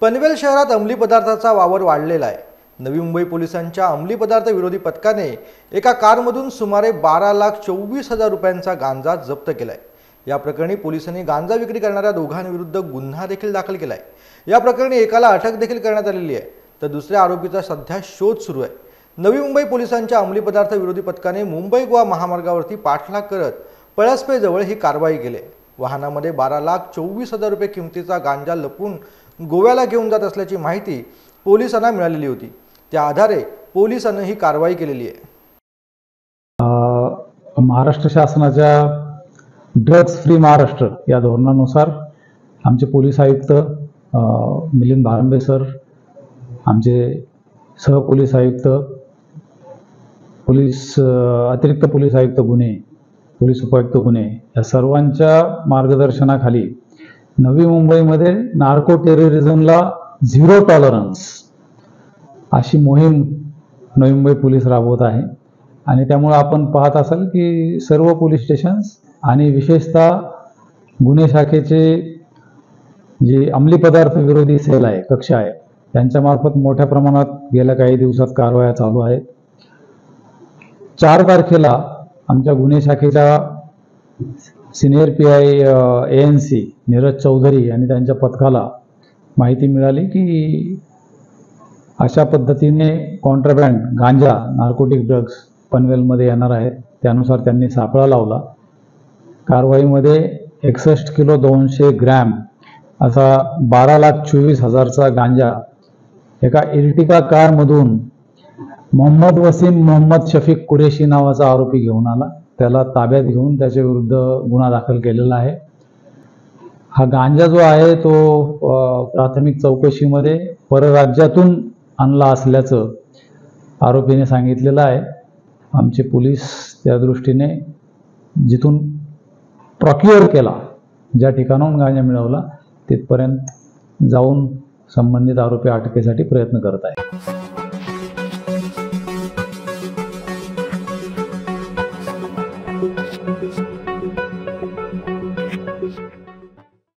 पनवेल शहरात अंमली पदार्थाचा वावर वाढलेला आहे। नवी मुंबई पोलिसांच्या अंमली पदार्थ विरोधी पथकाने एका कारमधून सुमारे 12,24,000 रुपयांचा गांजा जप्त केलाय। या प्रकरणी पोलिसांनी गांजा विक्री करणाऱ्या दोघांविरुद्ध गुन्हा देखील दाखल केलाय। या प्रकरणी एकाला अटक देखील करण्यात आलेली आहे, तर दुसऱ्या आरोपीचा सध्या शोध सुरू आहे। नवी मुंबई पोलिसांच्या अंमली पदार्थ विरोधी पथकाने मुंबई गोवा महामार्गावरती पाठलाग करत पळसपेजवळ ही कारवाई केली। वाहनामध्ये 12,24,000 रुपये किमतीचा गांजा लपून गोव्याला घेऊन जात असल्याची माहिती पोलिसांना मिळालेली होती। त्या आधारे पोलिसांनी ही कारवाई केलेली आहे। महाराष्ट्र शासनाच्या ड्रग्स फ्री महाराष्ट्र या धोरणानुसार आमचे पोलीस आयुक्त मिलिंद भारंबे सर, आमचे सहपोलीस आयुक्त, अतिरिक्त पोलीस आयुक्त गुन्हे, पोलीस उपायुक्त गुन्हे या सर्वांच्या मार्गदर्शनाखाली नवी मुंबईमध्ये नार्को टेररिझमला झिरो टॉलरन्स अशी मोहीम नवी मुंबई पोलीस राबवत आहे। आणि त्यामुळे आपण पाहत असाल की सर्व पोलीस स्टेशन्स आणि विशेषतः गुन्हे शाखेचे जे अंमली पदार्थ विरोधी सेल आहे, कक्ष आहे, त्यांच्यामार्फत मोठ्या प्रमाणात गेल्या काही दिवसात कारवाया चालू आहेत। 4 तारखेला आमच्या गुन्हे शाखेच्या senior PI ANC Neeraj Chaudhary आणि त्यांच्या पथकाला माहिती मिळाली की अशा पद्धतीने कॉन्ट्राबँड गांजा, नार्कोटिक ड्रग्स पनवेलमध्ये येणार आहेत। त्यानुसार त्यांनी सापळा लावला। कारवाईमध्ये 61 किलो 200 ग्रॅम असा 12,24,000चा गांजा एका इर्टिका कारमधून मोहम्मद वसीम मोहम्मद शफीक कुरेशी नावाचा आरोपी घेऊन आला। त्याला ताब्यात घेऊन त्याच्या विरुद्ध गुन्हा दाखल केलेला आहे। हा गांजा जो आहे तो प्राथमिक चौकशीमध्ये परराज्यातून आणला असल्याचं आरोपीने सांगितलेलं आहे। आमचे पोलीस त्या दृष्टीने जिथून प्रॉक्युअर केला, ज्या ठिकाणाहून गांजा मिळवला तिथपर्यंत जाऊन संबंधित आरोपी अटकेसाठी प्रयत्न करत आहे।